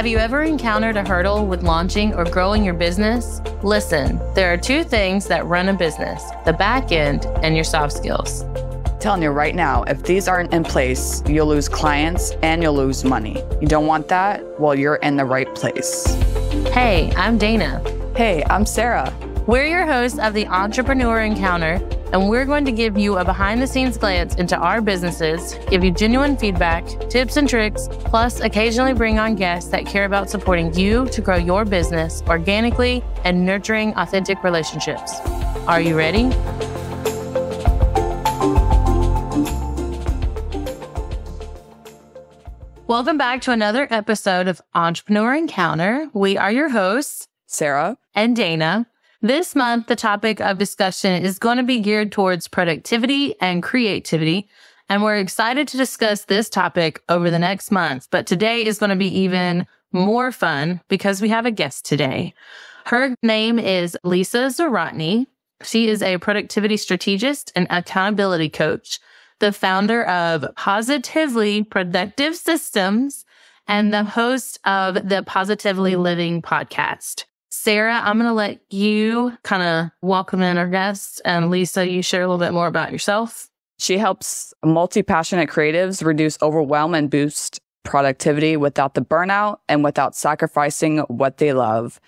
Have you ever encountered a hurdle with launching or growing your business? Listen, there are two things that run a business, the back end and your soft skills. Telling you right now, if these aren't in place, you'll lose clients and you'll lose money. You don't want that? Well, you're in the right place. Hey, I'm Dana. Hey, I'm Sarah. We're your hosts of the Entrepreneur Encounter, and we're going to give you a behind-the-scenes glance into our businesses, give you genuine feedback, tips and tricks, plus occasionally bring on guests that care about supporting you to grow your business organically and nurturing authentic relationships. Are you ready? Welcome back to another episode of Entrepreneur Encounter. We are your hosts, Sarah and Dana. This month, the topic of discussion is going to be geared towards productivity and creativity, and we're excited to discuss this topic over the next month. But today is going to be even more fun because we have a guest today. Her name is Lisa Zawrotny. She is a productivity strategist and accountability coach, the founder of Positively Productive Systems, and the host of the Positively Living podcast. Sarah, I'm going to let you kind of welcome in our guests. And Lisa, you share a little bit more about yourself. She helps multi-passionate creatives reduce overwhelm and boost productivity without the burnout and without sacrificing what they love.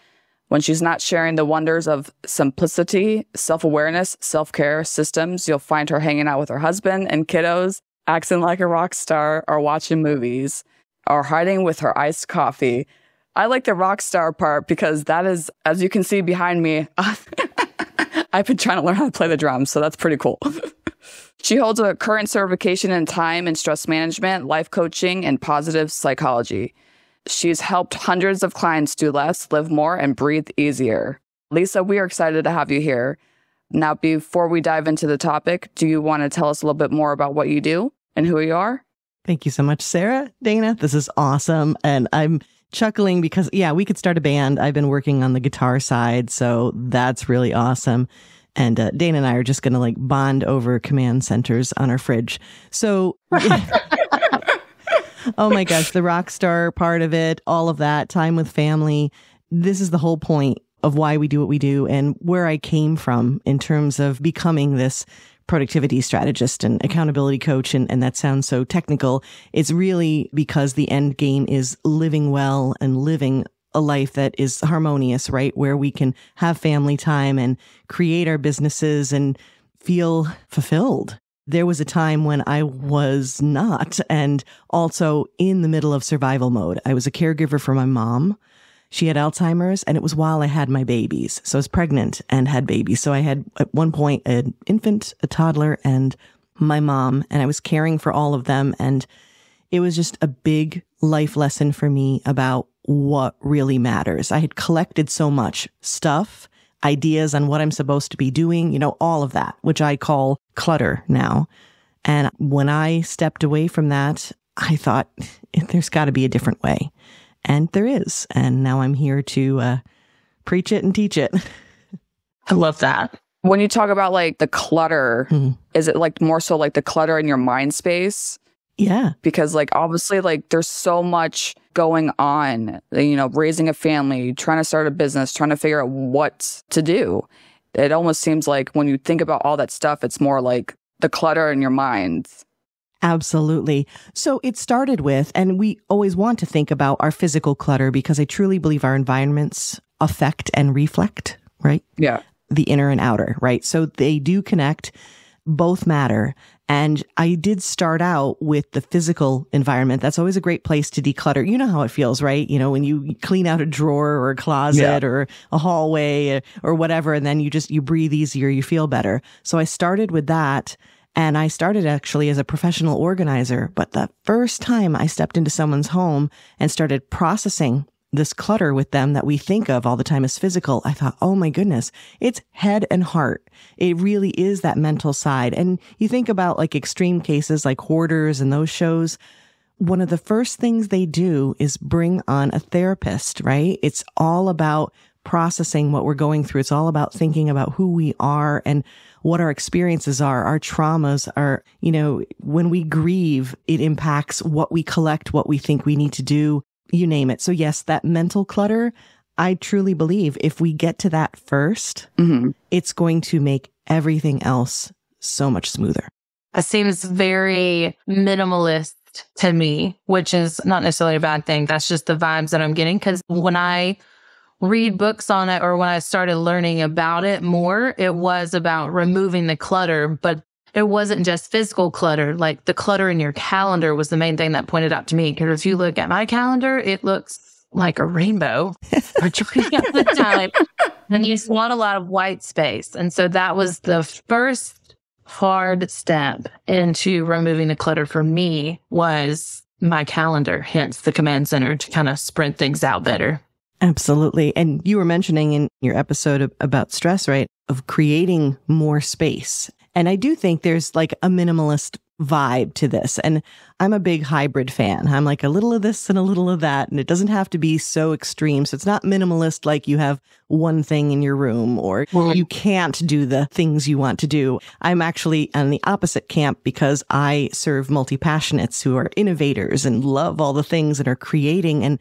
When she's not sharing the wonders of simplicity, self-awareness, self-care systems, you'll find her hanging out with her husband and kiddos, acting like a rock star, or watching movies, or hiding with her iced coffee. I like the rock star part because that is, as you can see behind me, I've been trying to learn how to play the drums, so that's pretty cool. She holds a current certification in time and stress management, life coaching, and positive psychology. She's helped hundreds of clients do less, live more, and breathe easier. Lisa, we are excited to have you here. Now, before we dive into the topic, do you want to tell us a little bit more about what you do and who you are? Thank you so much, Sarah. Dana, this is awesome. And I'm chuckling because, we could start a band. I've been working on the guitar side, so that's really awesome. And Dana and I are just going to bond over command centers on our fridge. So, oh my gosh, the rock star part of it, all of that, time with family. This is the whole point of why we do what we do and where I came from in terms of becoming this productivity strategist and accountability coach. And that sounds so technical. It's really because the end game is living well and living a life that is harmonious, right? Where we can have family time and create our businesses and feel fulfilled. There was a time when I was not, and also in the middle of survival mode. I was a caregiver for my mom. She had Alzheimer's, and it was while I had my babies. So I was pregnant and had babies. So I had, at one point, an infant, a toddler, and my mom, and I was caring for all of them. And it was just a big life lesson for me about what really matters. I had collected so much stuff, ideas on what I'm supposed to be doing, all of that, which I call clutter now. And when I stepped away from that, I thought there's got to be a different way. And there is. And now I'm here to preach it and teach it. I love that. When you talk about the clutter, is it more so the clutter in your mind space? Yeah. Because obviously there's so much going on, raising a family, trying to start a business, trying to figure out what to do. It almost seems like when you think about all that stuff, it's more like the clutter in your mind. Absolutely. So it started with, and we always want to think about our physical clutter because I truly believe our environments affect and reflect, right? Yeah. The inner and outer, right? So they do connect, both matter. And I did start out with the physical environment. That's always a great place to declutter. You know how it feels, right? When you clean out a drawer or a closet or a hallway or whatever, and then you breathe easier, you feel better. So I started with that. And I started actually as a professional organizer. But the first time I stepped into someone's home and started processing this clutter with them that we think of all the time as physical, I thought, oh my goodness, it's head and heart. It really is that mental side. And you think about extreme cases like Hoarders and those shows. One of the first things they do is bring on a therapist, right? It's all about processing what we're going through. It's all about thinking about who we are and what our experiences are, our traumas are, when we grieve, it impacts what we collect, what we think we need to do. you name it. So yes, that mental clutter, I truly believe if we get to that first, it's going to make everything else so much smoother. It seems very minimalist to me, which is not necessarily a bad thing. That's just the vibes that I'm getting. Because when I read books on it or when I started learning about it more, it was about removing the clutter, but it wasn't just physical clutter. Like the clutter in your calendar was the main thing that pointed out to me. Because if you look at my calendar, it looks like a rainbow majority of the time. And you just want a lot of white space. And so that was the first hard step into removing the clutter for me was my calendar, hence the command center to kind of sprint things out better. Absolutely. And you were mentioning in your episode about stress, right, of creating more space. And I do think there's like a minimalist vibe to this. And I'm a big hybrid fan. I'm like a little of this and a little of that. And it doesn't have to be so extreme. So it's not minimalist like you have one thing in your room or you can't do the things you want to do. I'm actually on the opposite camp because I serve multi-passionates who are innovators and love all the things and are creating. And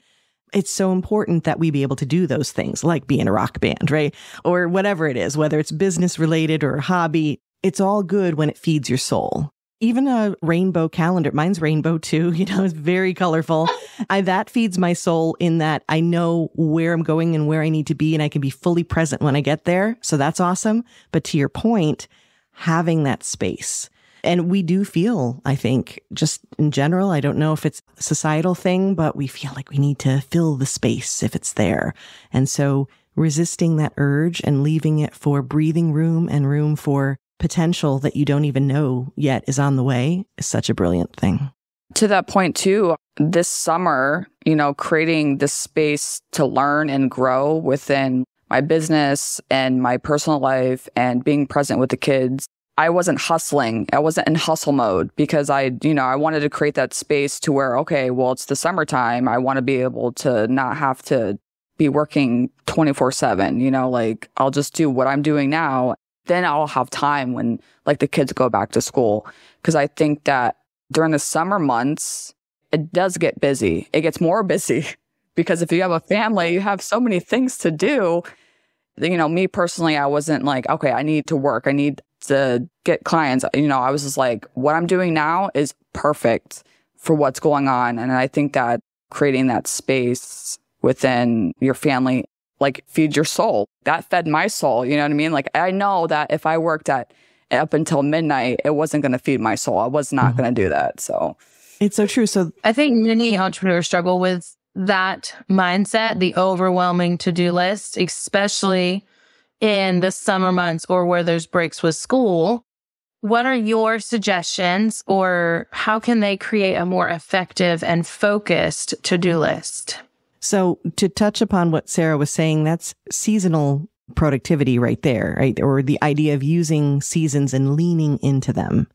it's so important that we be able to do those things like be in a rock band, right? Or whatever it is, whether it's business related or a hobby. It's all good when it feeds your soul. Even a rainbow calendar, mine's rainbow too, it's very colorful. That feeds my soul in that I know where I'm going and where I need to be and I can be fully present when I get there. So that's awesome. But to your point, having that space. And we do feel, I think, just in general, I don't know if it's a societal thing, but we feel like we need to fill the space if it's there. And so resisting that urge and leaving it for breathing room and room for potential that you don't even know yet is on the way is such a brilliant thing. To that point too, this summer, creating this space to learn and grow within my business and my personal life and being present with the kids. I wasn't hustling. I wasn't in hustle mode because I wanted to create that space to where, okay, well, it's the summertime. I want to be able to not have to be working 24/7, like I'll just do what I'm doing now. Then I'll have time when like the kids go back to school. Cause I think that during the summer months, it does get busy. It gets more busy because if you have a family, you have so many things to do. Me personally, I wasn't like, okay, I need to work. I need to get clients. I was just like, what I'm doing now is perfect for what's going on. And I think that creating that space within your family, like feed your soul. That fed my soul. You know what I mean? Like I know that if I worked up until midnight, it wasn't going to feed my soul. I was not going to do that. So it's so true. So I think many entrepreneurs struggle with that mindset, the overwhelming to-do list, especially in the summer months or where there's breaks with school. What are your suggestions or how can they create a more effective and focused to-do list? So to touch upon what Sarah was saying, that's seasonal productivity right there, right? Or the idea of using seasons and leaning into them.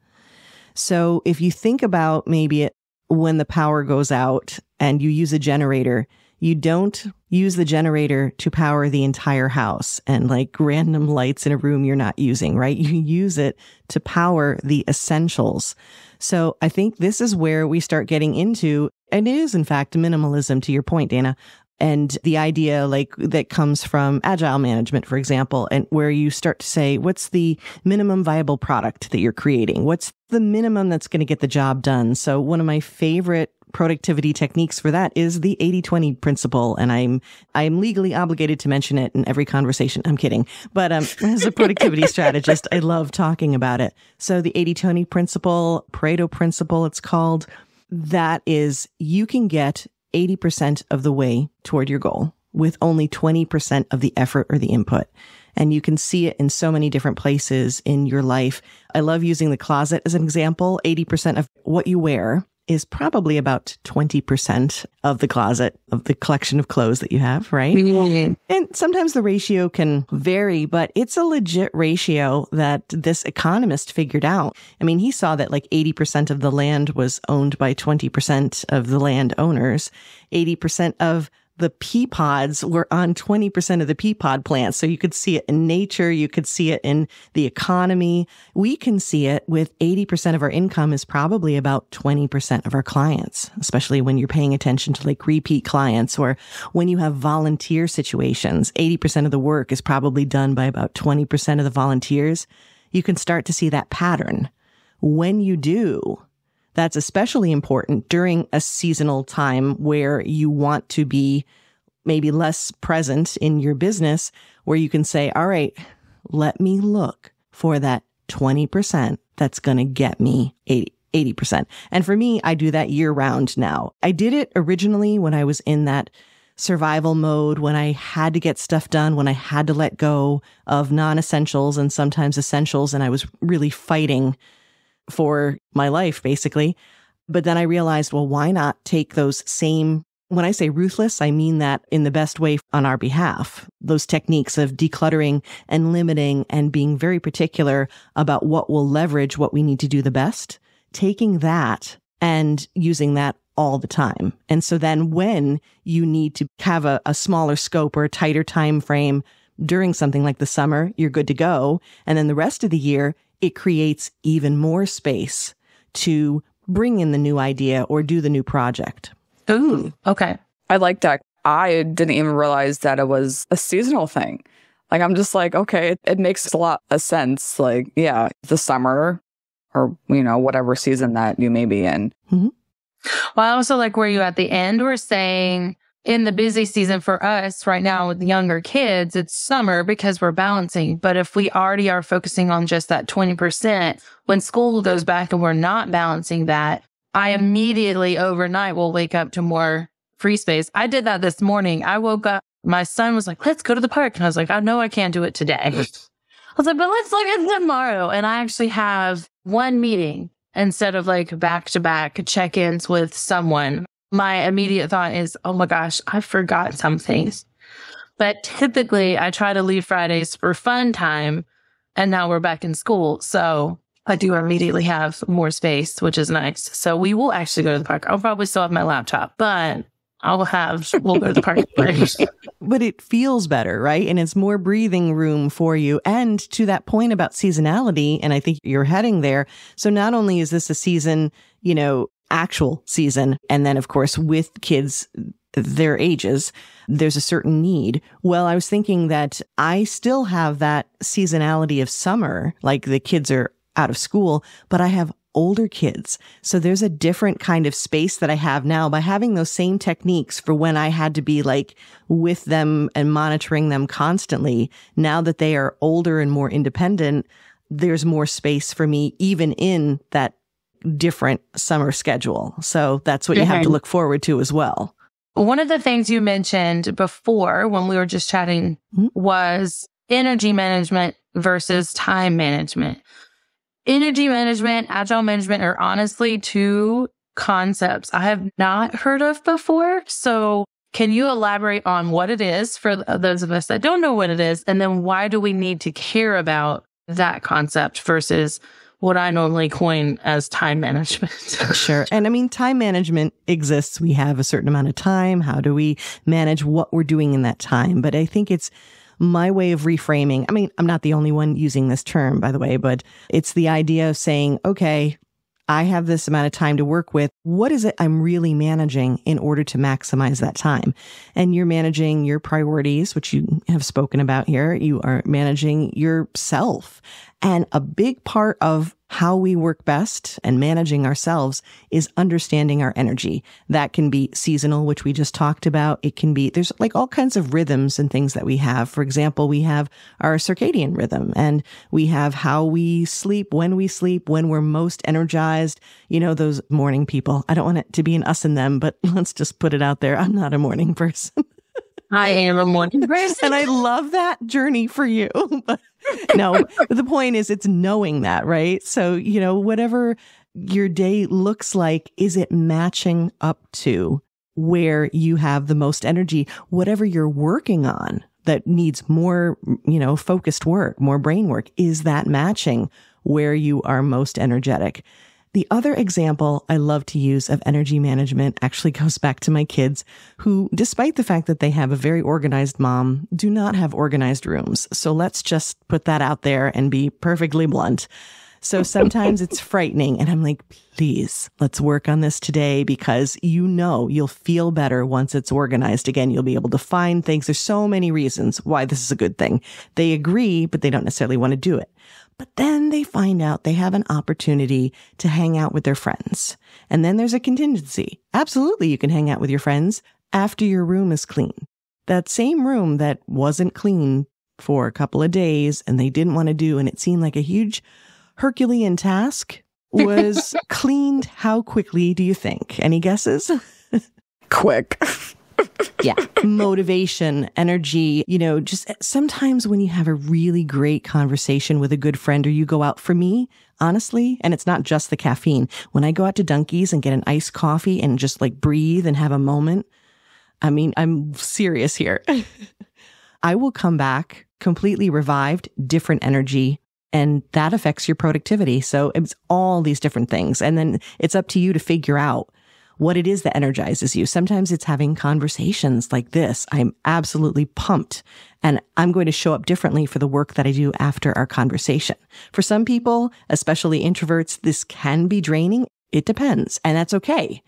So if you think about maybe when the power goes out and you use a generator, you don't use the generator to power the entire house and like random lights in a room you're not using, right? You use it to power the essentials. So I think this is where we start getting into, and it is in fact minimalism to your point, Dana, and the idea like that comes from agile management, for example, and where you start to say, what's the minimum viable product that you're creating? What's the minimum that's going to get the job done? So one of my favorite productivity techniques for that is the 80-20 principle. And I'm legally obligated to mention it in every conversation. I'm kidding. But as a productivity strategist, I love talking about it. So the 80-20 principle, Pareto principle, it's called, that is you can get 80% of the way toward your goal with only 20% of the effort or the input. And you can see it in so many different places in your life. I love using the closet as an example. 80% of what you wear is probably about 20% of the closet, of the collection of clothes that you have, right? Mm-hmm. And sometimes the ratio can vary, but it's a legit ratio that this economist figured out. I mean, he saw that like 80% of the land was owned by 20% of the landowners. 80% of the pea pods were on 20% of the pea pod plants. So you could see it in nature. You could see it in the economy. We can see it with 80% of our income is probably about 20% of our clients, especially when you're paying attention to like repeat clients or when you have volunteer situations. 80% of the work is probably done by about 20% of the volunteers. You can start to see that pattern. When you do, that's especially important during a seasonal time where you want to be maybe less present in your business, where you can say, all right, let me look for that 20% that's going to get me 80%. And for me, I do that year round now. I did it originally when I was in that survival mode, when I had to get stuff done, when I had to let go of non-essentials and sometimes essentials, and I was really fighting for my life, basically. But then I realized, well, why not take those same, when I say ruthless, I mean that in the best way on our behalf, those techniques of decluttering and limiting and being very particular about what will leverage what we need to do the best, taking that and using that all the time. And so then when you need to have a smaller scope or a tighter time frame during something like the summer, you're good to go. And then the rest of the year, it creates even more space to bring in the new idea or do the new project. Ooh, okay. I like that. I didn't even realize that it was a seasonal thing. Like, I'm just like, okay, it makes a lot of sense. Like, yeah, the summer or, whatever season that you may be in. Mm-hmm. Well, I also like where you at the end were saying in the busy season for us right now with the younger kids, it's summer because we're balancing. But if we already are focusing on just that 20%, when school goes back and we're not balancing that, I immediately overnight will wake up to more free space. I did that this morning. I woke up, my son was like, let's go to the park. And I was like, I know I can't do it today. I was like, but let's look at tomorrow. And I actually have one meeting instead of like back-to-back check-ins with someone. My immediate thought is, oh my gosh, I forgot some things. But typically I try to leave Fridays for fun time, and now we're back in school. So I do immediately have more space, which is nice. So we will actually go to the park. I'll probably still have my laptop, but we'll go to the park. But it feels better, right? And it's more breathing room for you. And to that point about seasonality, and I think you're heading there. So not only is this a season, actual season. And then, of course, with kids their ages, there's a certain need. Well, I was thinking that I still have that seasonality of summer, like the kids are out of school, but I have older kids. So there's a different kind of space that I have now by having those same techniques for when I had to be like with them and monitoring them constantly. Now that they are older and more independent, there's more space for me, even in that different summer schedule. So that's what you have to look forward to as well. One of the things you mentioned before when we were just chatting was energy management versus time management. Energy management, agile management are honestly two concepts I have not heard of before. So can you elaborate on what it is for those of us that don't know what it is? And then why do we need to care about that concept versus what I normally coin as time management? Sure. And I mean, time management exists. We have a certain amount of time. How do we manage what we're doing in that time? But I think it's my way of reframing. I mean, I'm not the only one using this term, by the way, but it's the idea of saying, okay, I have this amount of time to work with. What is it I'm really managing in order to maximize that time? And you're managing your priorities, which you have spoken about here. You are managing yourself. And a big part of how we work best and managing ourselves is understanding our energy. That can be seasonal, which we just talked about. It can be, there's like all kinds of rhythms and things that we have. For example, we have our circadian rhythm, and we have how we sleep, when we're most energized. Those morning people. I don't want it to be an us and them, but let's just put it out there. I'm not a morning person. I am a morning person. And I love that journey for you. But no, the point is it's knowing that, right? So, whatever your day looks like, is it matching up to where you have the most energy? Whatever you're working on that needs more, focused work, more brain work, is that matching where you are most energetic? The other example I love to use of energy management actually goes back to my kids who, despite the fact that they have a very organized mom, do not have organized rooms. So let's just put that out there and be perfectly blunt. So sometimes it's frightening and I'm like, please, let's work on this today because you'll feel better once it's organized. Again, you'll be able to find things. There's so many reasons why this is a good thing. They agree, but they don't necessarily want to do it. But then they find out they have an opportunity to hang out with their friends. And then there's a contingency. Absolutely, you can hang out with your friends after your room is clean. That same room that wasn't clean for a couple of days and they didn't want to do, and it seemed like a huge Herculean task, was cleaned. How quickly do you think? Any guesses? Quick. Yeah. Motivation, energy, just sometimes when you have a really great conversation with a good friend or you go out, for me, honestly, and it's not just the caffeine, when I go out to Dunkies and get an iced coffee and just like breathe and have a moment, I mean, I'm serious here. I will come back completely revived, different energy, and that affects your productivity. So it's all these different things. And then it's up to you to figure out what it is that energizes you. Sometimes it's having conversations like this. I'm absolutely pumped and I'm going to show up differently for the work that I do after our conversation. For some people, especially introverts, this can be draining. It depends. And that's okay.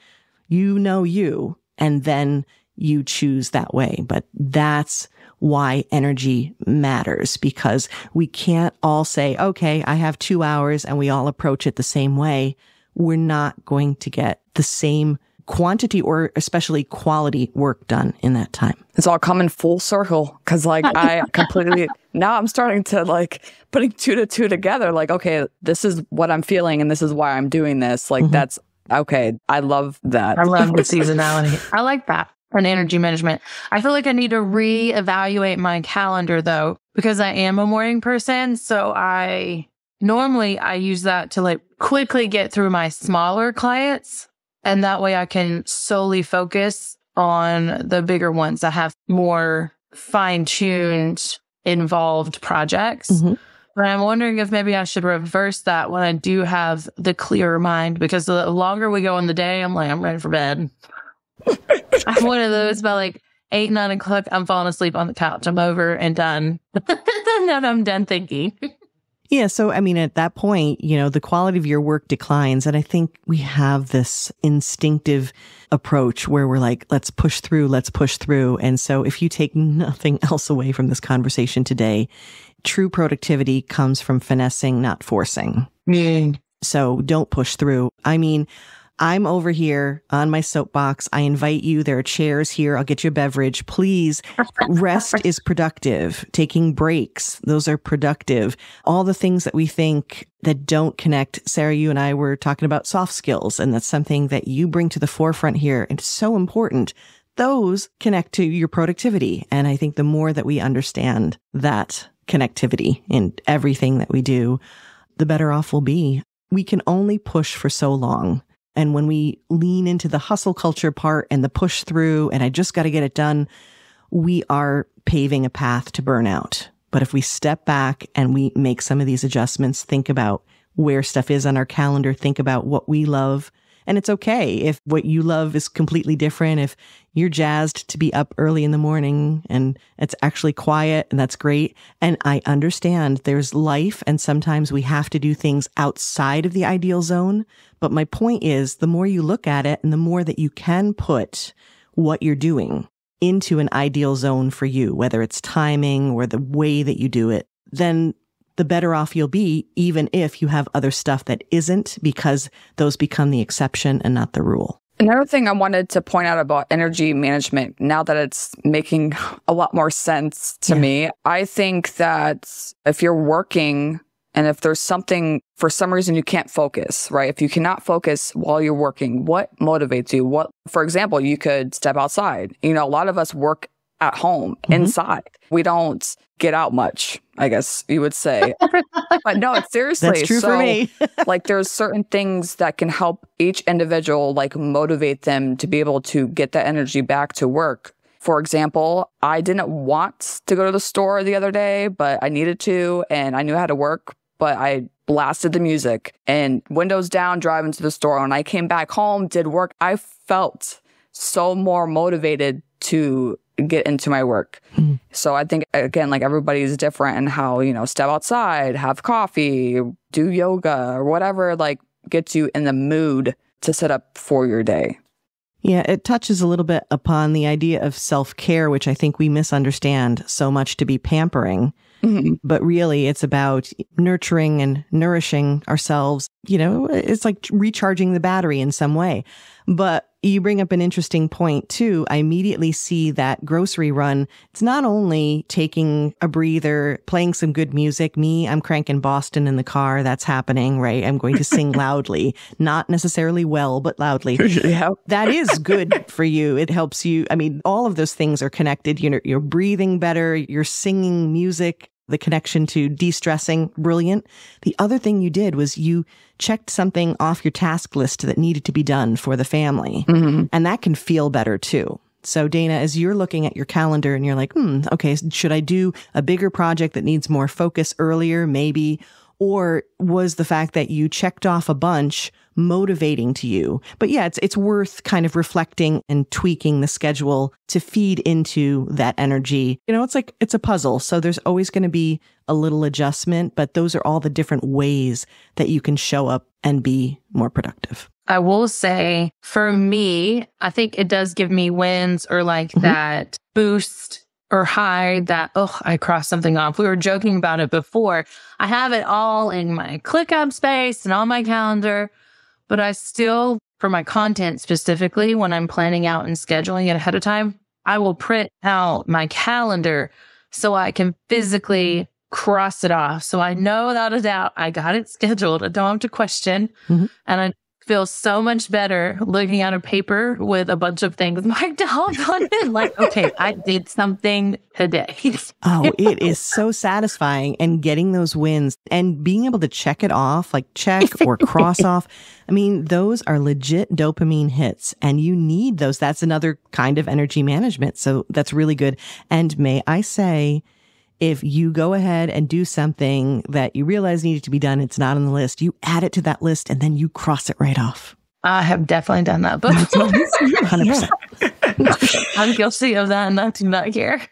You know you, and then you choose that way. But that's why energy matters, because we can't all say, okay, I have 2 hours and we all approach it the same way. We're not going to get the same quantity or especially quality work done in that time. It's all coming full circle because I completely, now I'm starting to putting 2 to 2 together. Okay, this is what I'm feeling and this is why I'm doing this. That's okay. I love that. I love the seasonality. I like that. And energy management. I feel like I need to reevaluate my calendar though, because I am a morning person. So I use that to quickly get through my smaller clients. And that way I can solely focus on the bigger ones that have more fine-tuned, involved projects. Mm-hmm. But I'm wondering if maybe I should reverse that when I do have the clearer mind, because the longer we go in the day, I'm ready for bed. I'm one of those by 8, 9 o'clock, I'm falling asleep on the couch. I'm over and done. Then I'm done thinking. Yeah. So, at that point, the quality of your work declines. And I think we have this instinctive approach where we're let's push through. And so if you take nothing else away from this conversation today, true productivity comes from finessing, not forcing. Mm. So don't push through. I'm over here on my soapbox. I invite you. There are chairs here. I'll get you a beverage. Please. Rest is productive. Taking breaks. Those are productive. All the things that we think that don't connect. Sarah, you and I were talking about soft skills, and that's something that you bring to the forefront here. And it's so important. Those connect to your productivity. And I think the more that we understand that connectivity in everything that we do, the better off we'll be. We can only push for so long. And when we lean into the hustle culture part and the push through, and I just got to get it done, we are paving a path to burnout. But if we step back and we make some of these adjustments, think about where stuff is on our calendar, think about what we love. And it's okay if what you love is completely different. If you're jazzed to be up early in the morning and it's actually quiet, and that's great. And I understand there's life and sometimes we have to do things outside of the ideal zone. But my point is, the more you look at it and the more that you can put what you're doing into an ideal zone for you, whether it's timing or the way that you do it, then the better off you'll be, even if you have other stuff that isn't, because those become the exception and not the rule. Another thing I wanted to point out about energy management, now that it's making a lot more sense to me, I think that if you're working and if there's something, for some reason you can't focus, right? If you cannot focus while you're working, what motivates you? For example, you could step outside. A lot of us work at home, inside. We don't get out much, I guess you would say. But no, it's seriously. That's true for me. There's certain things that can help each individual, motivate them to be able to get that energy back to work. For example, I didn't want to go to the store the other day, but I needed to, and I knew how to work. but I blasted the music and windows down, driving to the store. When I came back home, did work, I felt so more motivated to get into my work. So I think, again, like everybody's different in how, step outside, have coffee, do yoga or whatever, like gets you in the mood to set up for your day. Yeah, it touches a little bit upon the idea of self-care, which I think we misunderstand so much to be pampering. But really, it's about nurturing and nourishing ourselves. It's like recharging the battery in some way. But you bring up an interesting point, too. I immediately see that grocery run. It's not only taking a breather, playing some good music. I'm cranking Boston in the car. That's happening, right? I'm going to sing loudly, not necessarily well, but loudly. Yeah. That is good for you. It helps you. I mean, all of those things are connected. You're breathing better. You're singing music. The connection to de-stressing, brilliant. The other thing you did was you checked something off your task list that needed to be done for the family. And that can feel better too. So Dana, as you're looking at your calendar and you're like, okay, should I do a bigger project that needs more focus earlier? Maybe. Or was the fact that you checked off a bunch motivating to you? But yeah, it's worth kind of reflecting and tweaking the schedule to feed into that energy. It's a puzzle. So there's always going to be a little adjustment, but those are all the different ways that you can show up and be more productive. I will say for me, I think it does give me wins or like that boost or high that, I crossed something off. We were joking about it before. I have it all in my ClickUp space and on my calendar, but I still, for my content specifically, when I'm planning out and scheduling it ahead of time, I will print out my calendar so I can physically cross it off. So I know without a doubt I got it scheduled. I don't have to question. And I feel so much better looking at a paper with a bunch of things marked out on it. Like, okay, I did something today. It is so satisfying, and getting those wins and being able to check it off, like check or cross off. I mean, those are legit dopamine hits, and you need those. That's another kind of energy management. So that's really good. And may I say, if you go ahead and do something that you realize needed to be done, it's not on the list, you add it to that list and then you cross it right off. I have definitely done that before. 100%. I'm guilty of that and I do not care.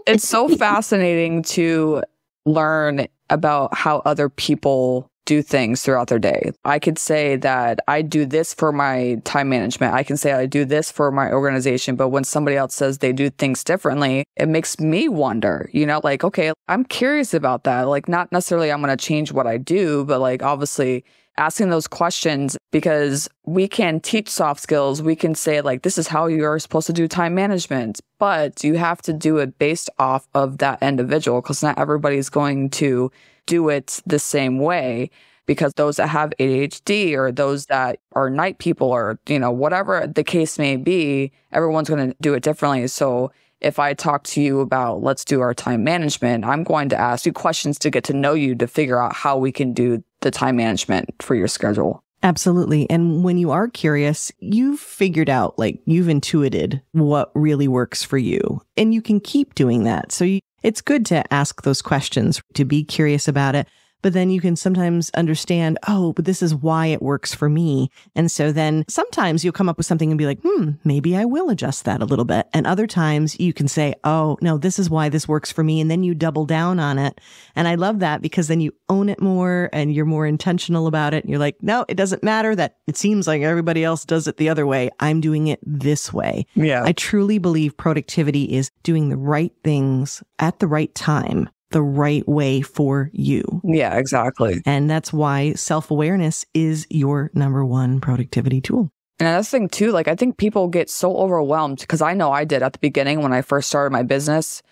It's so fascinating to learn about how other people do things throughout their day. I could say that I do this for my time management. I can say I do this for my organization. But when somebody else says they do things differently, it makes me wonder, like, okay, I'm curious about that. Like, not necessarily I'm going to change what I do, but like, obviously asking those questions, because we can teach soft skills. We can say like, this is how you're supposed to do time management, but you have to do it based off of that individual, because not everybody's going to do it the same way, because those that have ADHD or those that are night people or, whatever the case may be, everyone's going to do it differently. So if I talk to you about, let's do our time management, I'm going to ask you questions to get to know you, to figure out how we can do the time management for your schedule. Absolutely. And when you are curious, you've figured out, like, you've intuited what really works for you, and you can keep doing that. So it's good to ask those questions, to be curious about it. But then you can sometimes understand, but this is why it works for me. And so then sometimes you'll come up with something and be like, maybe I will adjust that a little bit. And other times you can say, oh, no, this is why this works for me. And then you double down on it. And I love that, because then you own it more and you're more intentional about it. And you're like, no, it doesn't matter that it seems like everybody else does it the other way. I'm doing it this way. Yeah. I truly believe productivity is doing the right things at the right time, the right way for you. Yeah, exactly. And that's why self-awareness is your number one productivity tool. And another thing too, like, I think people get so overwhelmed, because I know I did at the beginning when I first started my business,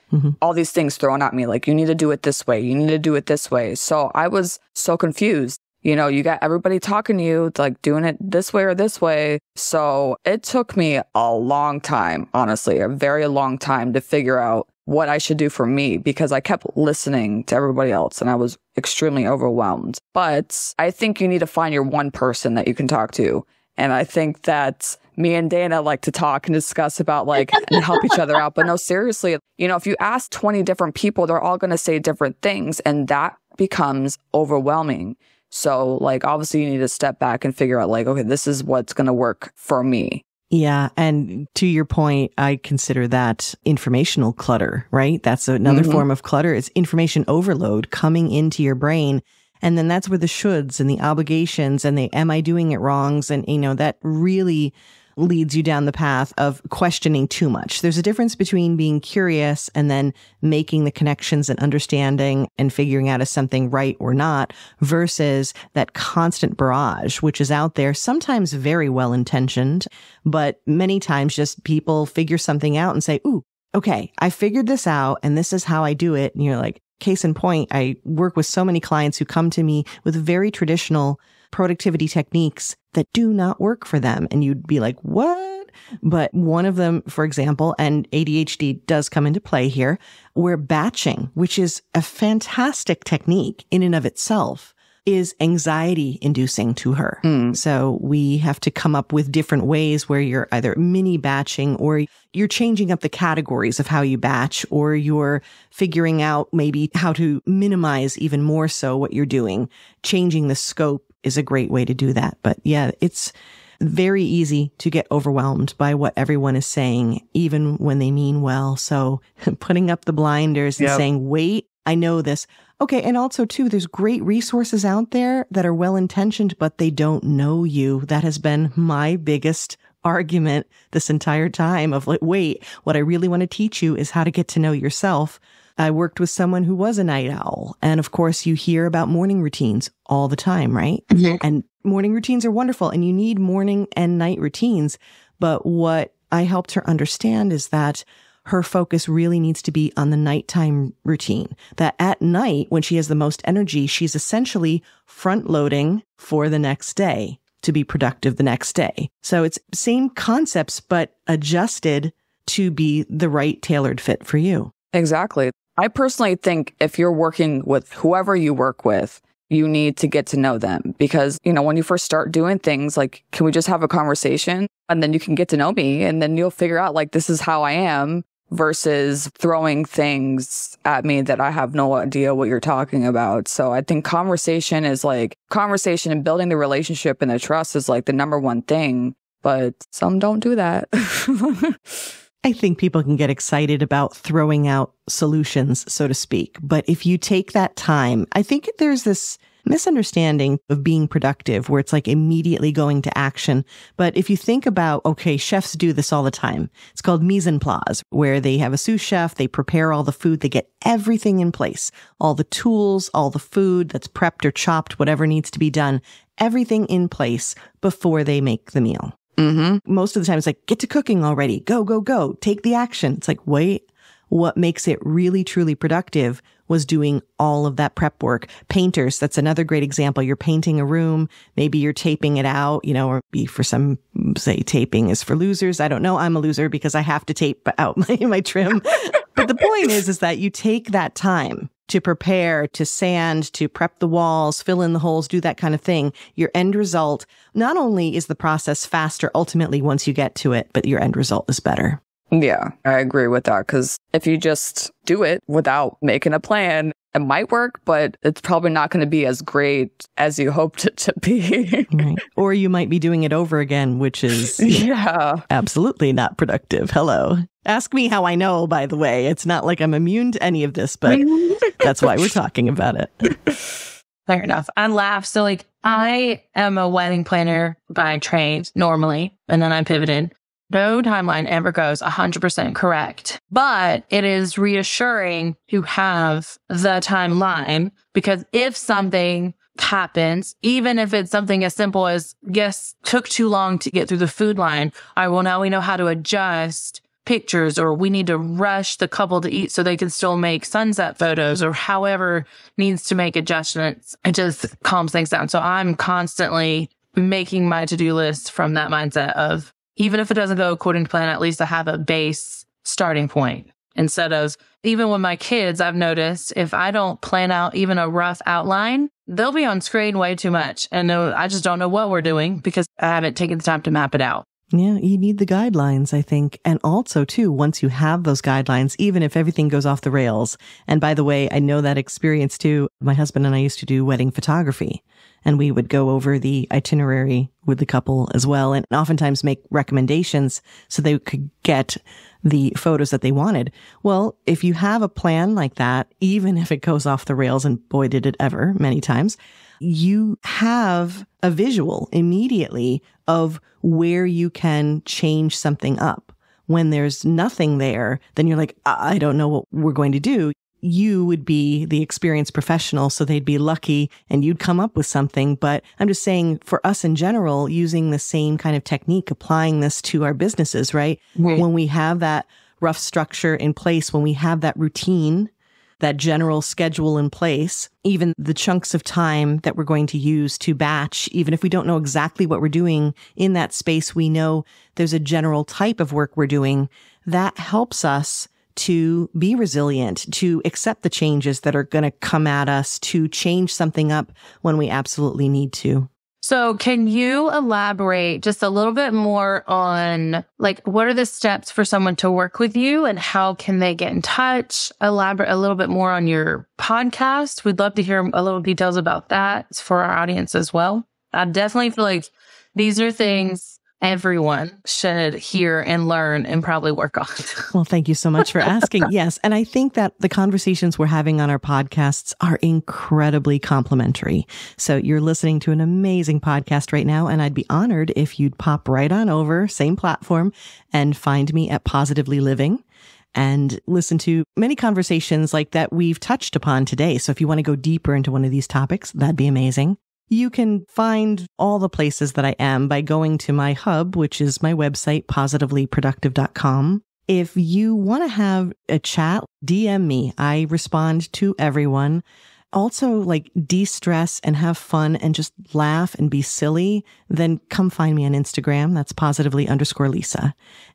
all these things thrown at me, like, you need to do it this way. You need to do it this way. So I was so confused. You got everybody talking to you, like, doing it this way or this way. So it took me a long time, honestly, a very long time to figure out what I should do for me, because I kept listening to everybody else and I was extremely overwhelmed. But I think you need to find your one person that you can talk to. And I think that me and Dana like to talk and discuss about, like, and help each other out. But no, seriously, if you ask 20 different people, they're all going to say different things. And that becomes overwhelming. So like, obviously you need to step back and figure out like, okay, this is what's going to work for me. Yeah. And to your point, I consider that informational clutter, right? That's another form of clutter. It's information overload coming into your brain. And then that's where the shoulds and the obligations and the am I doing it wrongs, and, that really leads you down the path of questioning too much. There's a difference between being curious and then making the connections and understanding and figuring out if something right or not, versus that constant barrage, which is out there, sometimes very well intentioned, but many times just people figure something out and say, ooh, okay, I figured this out and this is how I do it. And you're like, case in point, I work with so many clients who come to me with very traditional productivity techniques that do not work for them. And you'd be like, what? But one of them, for example, and ADHD does come into play here, where batching, which is a fantastic technique in and of itself, is anxiety inducing to her. So we have to come up with different ways where you're either mini batching, or you're changing up the categories of how you batch, or you're figuring out maybe how to minimize even more so what you're doing. Changing the scope is a great way to do that. But yeah, it's very easy to get overwhelmed by what everyone is saying, even when they mean well. So putting up the blinders and saying, wait, I know this. Okay. And also too, there's great resources out there that are well-intentioned, but they don't know you. That has been my biggest argument this entire time of like, wait, what I really want to teach you is how to get to know yourself. I worked with someone who was a night owl. And of course, you hear about morning routines all the time, right? And morning routines are wonderful, and you need morning and night routines. But what I helped her understand is that her focus really needs to be on the nighttime routine. That at night, when she has the most energy, she's essentially front loading for the next day to be productive the next day. So it's same concepts, but adjusted to be the right tailored fit for you. Exactly. I personally think if you're working with whoever you work with, you need to get to know them, because, when you first start doing things, like, can we just have a conversation? And then you can get to know me, and then you'll figure out like, this is how I am, versus throwing things at me that I have no idea what you're talking about. So I think conversation and building the relationship and the trust is like the number one thing, but some don't do that. I think people can get excited about throwing out solutions, so to speak. But if you take that time, I think there's this misunderstanding of being productive where it's like immediately going to action. But if you think about, okay, chefs do this all the time. It's called mise en place, where they have a sous chef, they prepare all the food, they get everything in place, all the tools, all the food that's prepped or chopped, whatever needs to be done, everything in place before they make the meal. Most of the time it's like, get to cooking already. Go, go, go. Take the action. It's like, wait, what makes it really, truly productive was doing all of that prep work. Painters, that's another great example. You're painting a room. Maybe you're taping it out, or for some say taping is for losers. I don't know. I'm a loser because I have to tape out my trim. But the point is that you take that time to prepare, to sand, to prep the walls, fill in the holes, do that kind of thing. Your end result, not only is the process faster ultimately once you get to it, but your end result is better. Yeah, I agree with that. Because if you just do it without making a plan, it might work, but it's probably not going to be as great as you hoped it to be. Right. Or you might be doing it over again, which is absolutely not productive. Hello. Ask me how I know, by the way. It's not like I'm immune to any of this, but that's why we're talking about it. Fair enough. I laugh. So I am a wedding planner by trade normally, and then I pivoted. No timeline ever goes 100% correct, but it is reassuring to have the timeline, because if something happens, even if it's something as simple as, yes, took too long to get through the food line, now we know how to adjust pictures, or we need to rush the couple to eat so they can still make sunset photos, or however needs to make adjustments. It just calms things down. So I'm constantly making my to-do list from that mindset of, even if it doesn't go according to plan, at least I have a base starting point. Instead of, even with my kids, I've noticed if I don't plan out even a rough outline, they'll be on screen way too much. And I just don't know what we're doing because I haven't taken the time to map it out. Yeah, you need the guidelines, I think. And also, too, once you have those guidelines, even if everything goes off the rails. And by the way, I know that experience, too. My husband and I used to do wedding photography, and we would go over the itinerary with the couple as well, and oftentimes make recommendations so they could get the photos that they wanted. Well, if you have a plan like that, even if it goes off the rails, and boy, did it ever many times, you have a visual immediately of where you can change something up. When there's nothing there, then you're like, I don't know what we're going to do. You would be the experienced professional, so they'd be lucky and you'd come up with something. But I'm just saying, for us in general, using the same kind of technique, applying this to our businesses, right? When we have that rough structure in place, when we have that routine, that general schedule in place, even the chunks of time that we're going to use to batch, even if we don't know exactly what we're doing in that space, we know there's a general type of work we're doing. That helps us to be resilient, to accept the changes that are going to come at us, to change something up when we absolutely need to. So can you elaborate just a little bit more on, like, what are the steps for someone to work with you and how can they get in touch? Elaborate a little bit more on your podcast. We'd love to hear a little details about that for our audience as well. I definitely feel like these are things everyone should hear and learn and probably work on. Well, thank you so much for asking. Yes. And I think that the conversations we're having on our podcasts are incredibly complimentary. So you're listening to an amazing podcast right now, and I'd be honored if you'd pop right on over, same platform, and find me at Positively Living and listen to many conversations like that we've touched upon today. So if you want to go deeper into one of these topics, that'd be amazing. You can find all the places that I am by going to my hub, which is my website, positivelyproductive.com. If you want to have a chat, DM me. I respond to everyone. Also, like, de-stress and have fun and just laugh and be silly, then come find me on Instagram. That's positively_Lisa.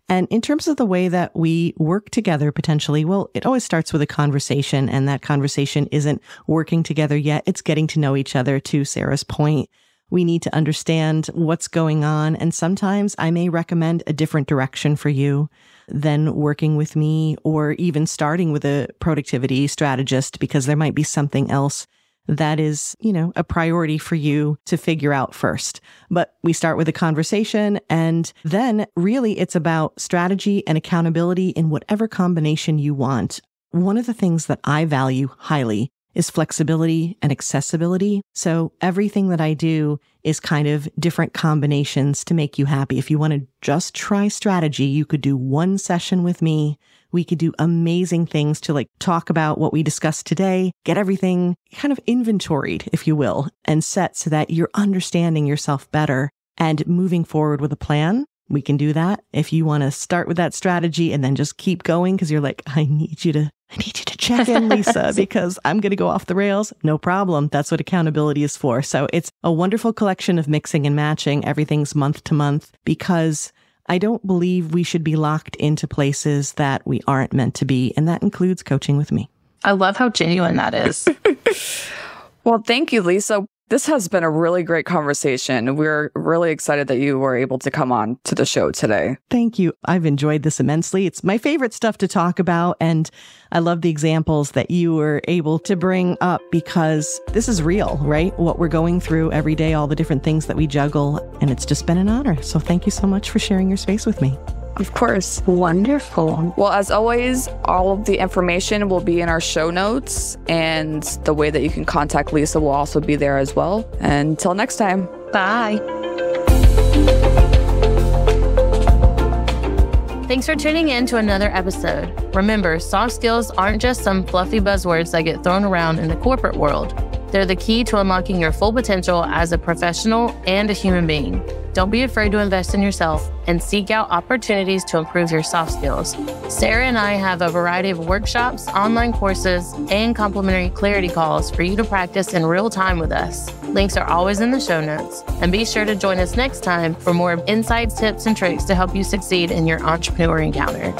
And in terms of the way that we work together potentially, well, it always starts with a conversation, and that conversation isn't working together yet. It's getting to know each other, to Sarah's point. We need to understand what's going on. And sometimes I may recommend a different direction for you than working with me, or even starting with a productivity strategist, because there might be something else that is, a priority for you to figure out first. But we start with a conversation, and then really it's about strategy and accountability in whatever combination you want. One of the things that I value highly is flexibility and accessibility. So everything that I do is kind of different combinations to make you happy. If you want to just try strategy, you could do one session with me. We could do amazing things to talk about what we discussed today, get everything kind of inventoried, if you will, and set so that you're understanding yourself better and moving forward with a plan. We can do that. If you want to start with that strategy and then just keep going because you're like, I need you to check in, Lisa, because I'm going to go off the rails. No problem. That's what accountability is for. So it's a wonderful collection of mixing and matching. Everything's month to month, because I don't believe we should be locked into places that we aren't meant to be. And that includes coaching with me. I love how genuine that is. Well, thank you, Lisa. This has been a really great conversation. We're really excited that you were able to come on to the show today. Thank you. I've enjoyed this immensely. It's my favorite stuff to talk about. And I love the examples that you were able to bring up, because this is real, right? What we're going through every day, all the different things that we juggle. And it's just been an honor. So thank you so much for sharing your space with me. Of course. Wonderful. Well, as always, all of the information will be in our show notes, and the way that you can contact Lisa will also be there as well. Until next time. Bye. Thanks for tuning in to another episode. Remember, soft skills aren't just some fluffy buzzwords that get thrown around in the corporate world. They're the key to unlocking your full potential as a professional and a human being. Don't be afraid to invest in yourself and seek out opportunities to improve your soft skills. Sarah and I have a variety of workshops, online courses, and complimentary clarity calls for you to practice in real time with us. Links are always in the show notes. And be sure to join us next time for more insights, tips, and tricks to help you succeed in your entrepreneur encounter.